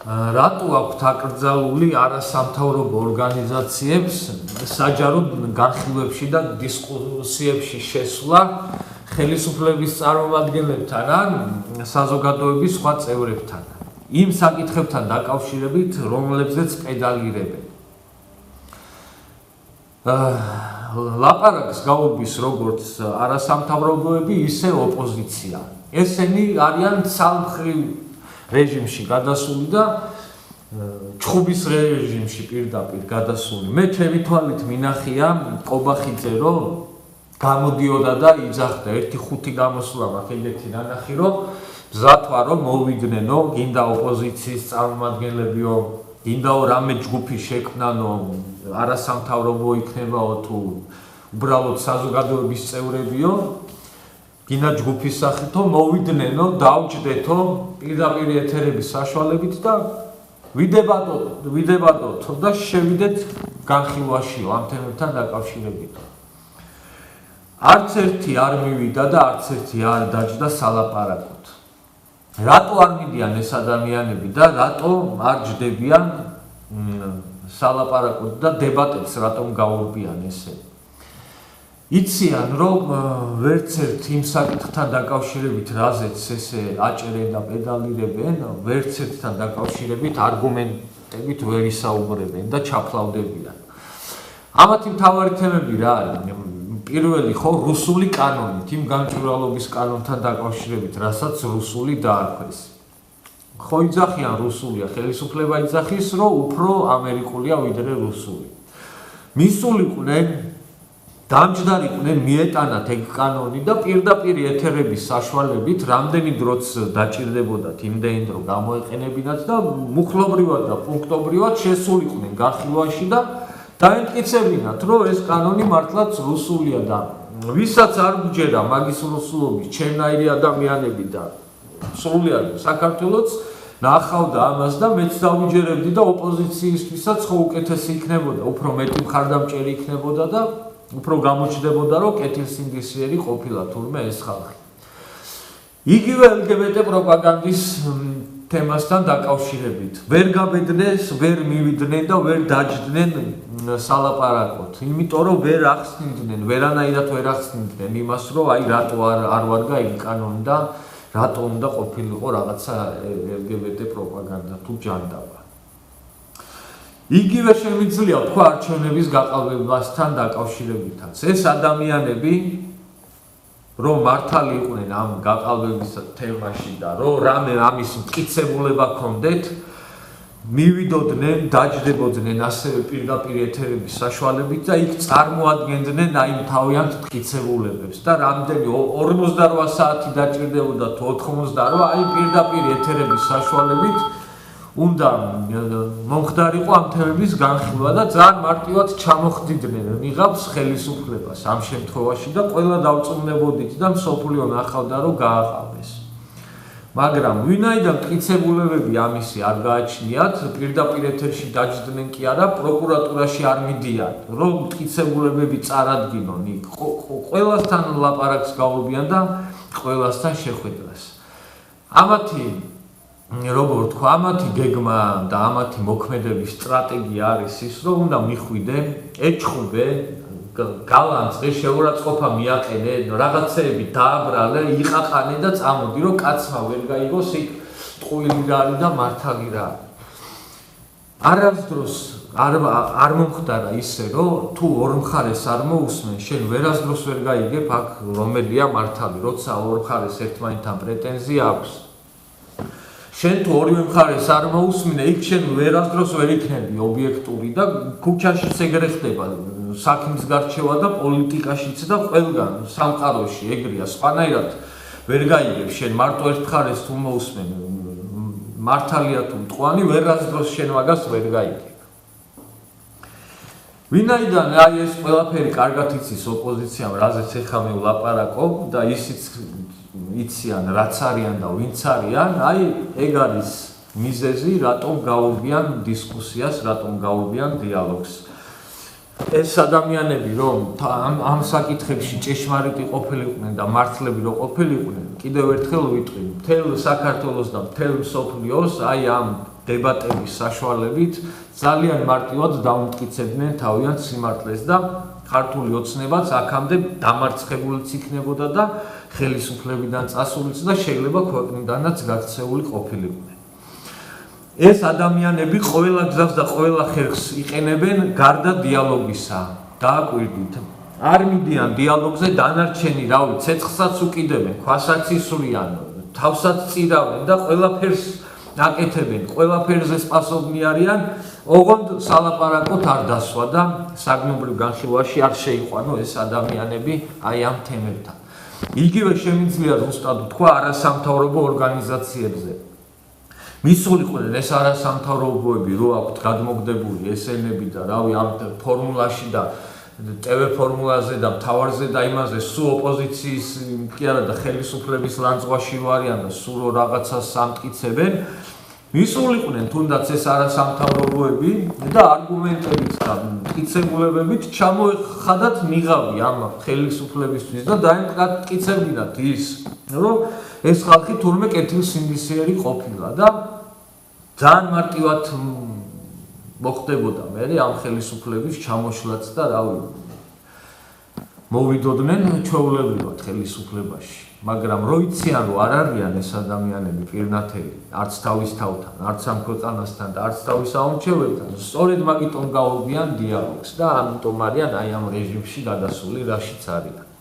რატო აქვთ აკრძალული არასამთავრობო ორგანიზაციებს საჯარო განხილვებში და დისკუსიებში შესვლა ხელისუფლების წარმომადგენლებთან ან საზოგადოების სხვა წევრებთან იმ საკითხებთან დაკავშირებით, რომლებზეც პედალირებენ. ლაპარაკს გაუგვის როგორც არასამთავრობოები, ისე ოპოზიცია. ესენი არიან ცალმხრივ რეჟიმში გადასული და ჩხუბის რეჟიმში პირდაპირ გადასული. მე ჩემი თვალით მინახია ყობახიძე რომ გამოდიოდა და იძახდა ერთი ხუთი გამოსვლა მაქვს ეგეთი ნანახი რომ მზათვა რომ მოვიდნენ გინდა ოპოზიციის წარმომადგენლებიო გინდა რამე ჯგუფი შექმნანო არასამთავრობო იქნებაო თუ უბრალოდ საზოგადოების წევრებიო გინდა ჯგუფის სახითო მოვიდნენო დავჯდეთო პირდაპირ ეთერების საშუალებით და ვიდებადოთ და შევიდეთ განხილვაშიო ამ თემებთან დაკავშირებით. არც ერთი არ მივიდა და არც ერთი არ დაჯდა სალაპარაკოდ. რატო არ მიდიან ეს ადამიანები და რატო არ ჯდებიან სალაპარაკოდ და დებატებს რატომ გაურბიან ესე? იციან რომ ვერც ერთ იმ საკითხთან დაკავშირებით რაზეც ესე აჭერენ და პედალირებენ, ვერც ერთთან დაკავშირებით არგუმენტებით ვერ ისაუბრებენ და ჩაფლავდებიან. ამათი მთავარი თემები რა არის? პირველი ხო რუსული კანონით, იმ განჭურვალობის კანონთან დაკავშირებით, რასაც რუსული დაარქვეს. ხო იძახიან რუსულია, ხელისუფლება იძახის, რომ უფრო ამერიკულია ვიდრე რუსული. მისულიყვნენ, დამჯდარიყვნენ მიეტანათ ეგ კანონი და პირდაპირ ეთერების საშუალებით რამდენი დროც დაჭირდებოდათ იმდენი დრო გამოეყენებინათ და მუხლობრივად და პუნქტობრივად შესულიყვნენ განხილვაში და დაემტკიცებინათ, რომ ეს კანონი მართლაც რუსულია და ვისაც არ გჯერა მაგის რუსულობის ჩემნაირი ადამიანები და სრულად საქართველოც ნახავდა ამას და მეც დავიჯერებდი და ოპოზიციისთვისაც ხო უკეთესი იქნებოდა, უფრო მეტი მხარდამჭერი იქნებოდა და უფრო გამოჩნდებოდა, რომ კეთილსინდისიერი ყოფილა თურმე ეს ხალხი. იგივე LGBT პროპაგანდის თემასთან დაკავშირებით. ვერ გაბედნეს, ვერ მივიდნენ და ვერ დაჯდნენ სალაპარაკოდ. იმიტომ რომ ვერ ახსნიდნენ, ვერანაირად ვერ ახსნიდნენ იმას, რომ აი რატო არ ვარგა იგი კანონი და რატო უნდა ყოფილიყო რაღაცა LGBT პროპაგანდა თუ ჯანდაბა. იგივე შემიძლია თქვა არჩევნების გაყალბებასთან დაკავშირებითაც. ეს ადამიანები რომ მართალი იყვნენ ამ გაყალბების თემაში და რომ რამე ამის მტკიცებულება ჰქონდეთ, მივიდოდნენ, დაჯდებოდნენ ასევე პირდაპირ ეთერების საშუალებით და იქ წარმოადგენდნენ აი თავიანთ მტკიცებულებებს და რამდენი 48 საათი დაჭირდებოდა თუ 88 აი პირდაპირ ეთერების საშუალებით უნდა მომხდარიყო ამ თემების განხილვა და ძალიან მარტივად ჩამოხდიდნენ ნიღაბს ხელისუფლებას ამ შემთხვევაში და ყველა დავწუნებოდით და მსოფლიო ნახავდა რომ გააყავდეს. მაგრამ ვინაიდან მტკიცებულებები ამისი არ გააჩნიათ, პირდაპირ ეთერში დაჯდნენ კი არა, პროკურატურაში არ მიდიან, რომ მტკიცებულებები წარადგინონ იქ ყველასთან ლაპარაკს გაურბიან და ყველასთან შეხვედრას. ამათი როგორ თქვა, ამათი გეგმა და ამათი მოქმედების სტრატეგია არის ის, რომ უნდა მიხვიდე, ეჩხუბე, გალანძღე, შეურაცხყოფა მიაყენე, რაღაცეები დააბრალე, იყაყანე და წამოდი, რომ კაცმა ვერ გაიგოს იქ ტყუილი რა არის და მართალი რა არის. არასდროს არ მომხდარა ისე, რომ თუ ორ მხარეს არ მოусმენ, შენ ვერასდროს ვერ გაიგებ აქ რომელია მართალი, როცა ორ მხარეს ერთმანეთთან პრეტენზია აქვს. შენ თუ ორივე მხარეს არ მოусმინე, იქ შენ ვერასდროს ვერ იქნები ობიექტური და ქუჩაშიც ეგრე ხდება, საქმის გარჩევა და პოლიტიკაშიც და ყველგან სამყაროში ეგრეა, სხვანაირად ვერ გაიგებ შენ მარტო ერთ მხარეს თუ მოусმენ, მართალია თუ მტყვანი, ვერასდროს შენ მაგას ვერ გაიგებ. ვინაიდან აი ეს ყველაფერი კარგად იცის ოპოზიციამ, რაზეც ეხლა მე ვლაპარაკობ და ისიც იციან რაც არიან და ვინც არიან, აი ეგ არის მიზეზი, რატომ გაურბიან დისკუსიას, რატომ გაურბიან დიალოგს. ეს ადამიანები რომ ამ საკითხებში ჭეშმარიტი ყოფილიყვნენ და მართლები რო ყოფილიყვნენ, კიდევ ერთხელ ვიტყვი, მთელ საქართველოს და მთელ მსოფლიოს აი ამ დებატების საშუალებით ძალიან მარტივად დაუმტკიცებდნენ თავიანთ სიმართლეს და ქართული ოცნებაც აქამდე დამარცხებულიც იქნებოდა და ხელისუფლებიდან წასულიც და შეიძლება ქვეყნიდანაც გაქცეული ყოფილიყვნენ. ეს ადამიანები ყველა გზას და ყველა ხერხს იყენებენ გარდა დიალოგისა. დააკვირდით, არ მიდიან დიალოგზე დანარჩენი, რავი, ცეცხლსაც უკიდებენ, ქვასაც ისვრიან, თავსაც წირავენ და ყველაფერს აკეთებენ, ყველაფერზე სპასობნი არიან, ოღონდ სალაპარაკოთ არ დასვა და საგნობრივ განხილვაში არ შეიყვანო ეს ადამიანები აი ამ თემებთან. იგივე შემიძლია ზუსტად ვთქვა არასამთავრობო ორგანიზაციებზე. მისულიყვნენ ეს არასამთავრობოები, რო აქვთ გადმოგდებული ესენები და რავი ამ ფორმულაში და TV ფორმულაზე და მთავარზე და იმაზე სულ ოპოზიციის კი არა და ხელისუფლების ლანძღვაში ვარიან და სულ რაღაცას ამტკიცებენ. მისულიყვნენ თუნდაც ეს არასამთავრობოები და არგუმენტებით და მტკიცებულებებით ჩამოეხადათ მიღავი ამ ხელისუფლებისთვის და დაემტკიცებინათ ის, რომ ეს ხალხი თურმე კეთილსინდისიერი ყოფილა და ძალიან მარტივად მოხდებოდა მე ამ ხელისუფლების ჩამოშლაც და რავი მოვიდოდნენ ჩვეულებრივად ხელისუფლებაში, მაგრამ რო იციან რომ არ არიან ეს ადამიანები პირნათელი, არც თავის თავთან, არც ამ ქვეყანასთან და არც თავის საომჩეველთან, სწორედ მაგიტომ გაუგებიან დიალოგს და ამიტომ არიან აი ამ რეჟიმში გადასული, რაშიც არიან.